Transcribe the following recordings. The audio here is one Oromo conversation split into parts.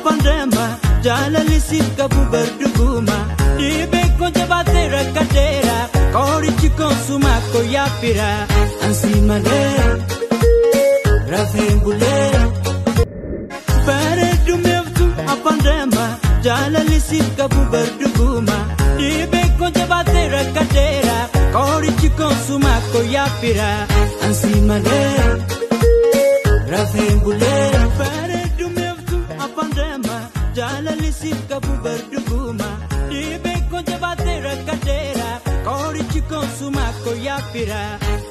apandema jalalisi kabu berduguma dibe ko jabate rakatera kori chiko suma ko yapira ansimale rafembule pare dumevtu apandema jalalisi kabu berduguma dibe ko jabate rakatera kori chiko suma ko yapira ansimale rafembule pare dumevtu apandema jalalisi kabu berduguma dibe ko jabate rakatera kori chiko suma ko yapira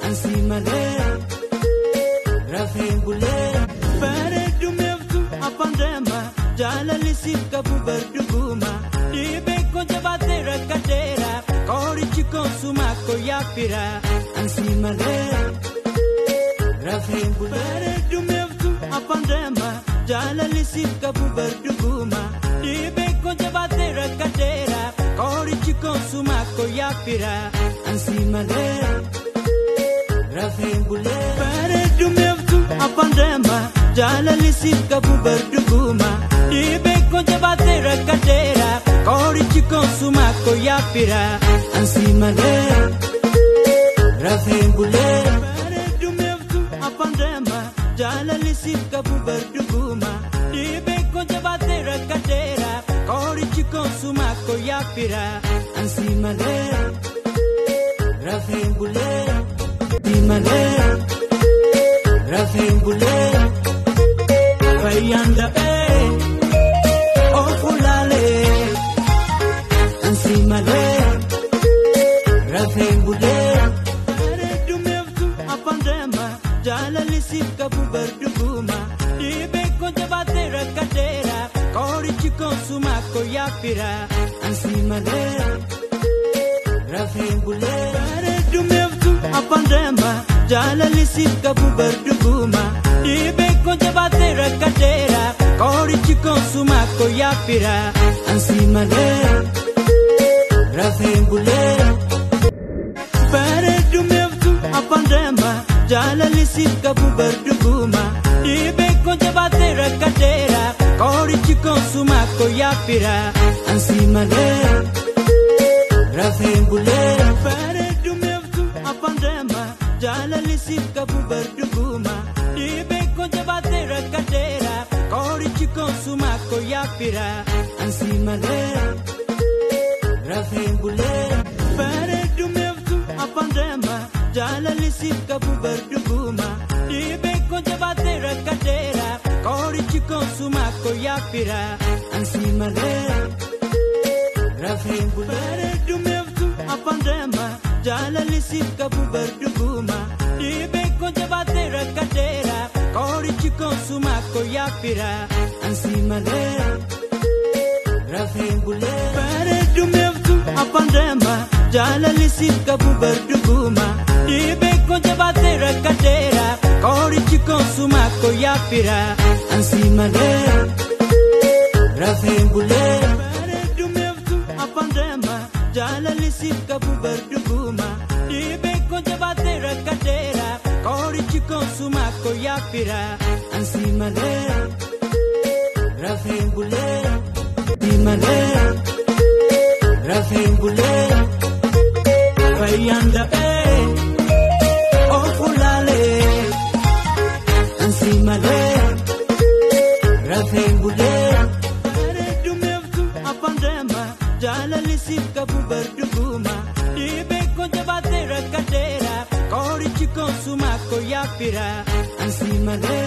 ansimale rafembule pare dumevtu apandema jalalisi kabu berduguma dibe ko jabate rakatera kori chiko suma ko yapira ansimale rafembule pare dumevtu apandema jalalisi kabu berduguma dibe ko jabate rakatera kori chiko suma ko yapira ansimale rafembule pare dumevtu apandema jalalisi kabu berduguma dibe ko jabate rakatera kori chiko suma ko yapira ansimale rafembule pare dumevtu apandema jalalisi kabu berduguma dibe ko jabate rakatera kori chiko suma ko yapira ansimale rafembule dimale rafembule bayanda ofulale ansimale rafembule pare dumevtu apandema jalalisi kabu berduguma dibe ko jabate rakatera kori chiko suma ko yapira ansimale rafembule pare dumevtu apandema jalalisi kabu berduguma dibe ko jabate rakatera kori chiko suma ko yapira ansimale rafembule pare dumevtu apandema jalalisi kabu berduguma dibe ko jabate rakatera kori chiko suma ko yapira ansimale rafembule pare dumevtu apandema jalalisi kabu berduguma dibe ko jabate rakatera kori chiko suma ko yapira ansimale rafembule pare dumevtu apandema jalalisi kabu berduguma dibe ko jabate rakatera kori chiko suma ko yapira ansimale rafembule pare dumevtu apandema jalalisi kabu berduguma dibe ko jabate rakatera kori chiko suma ko yapira ansimale rafembule pare dumevtu apandema jalalisi kabu berduguma dibe ko jabate rakatera kori chiko suma ko yapira ansimale rafembule pare dumevtu apandema jalalisi kabu berduguma dibe ko jabate rakatera kori chiko suma ko yapira ansimale rafembule dimale rafembule bayanda ofulale ansimale rafembule pare dumevtu apandema jalalisi kabu berduguma dibe ko jabate rakatera kori chiko suma ko yapira ansimale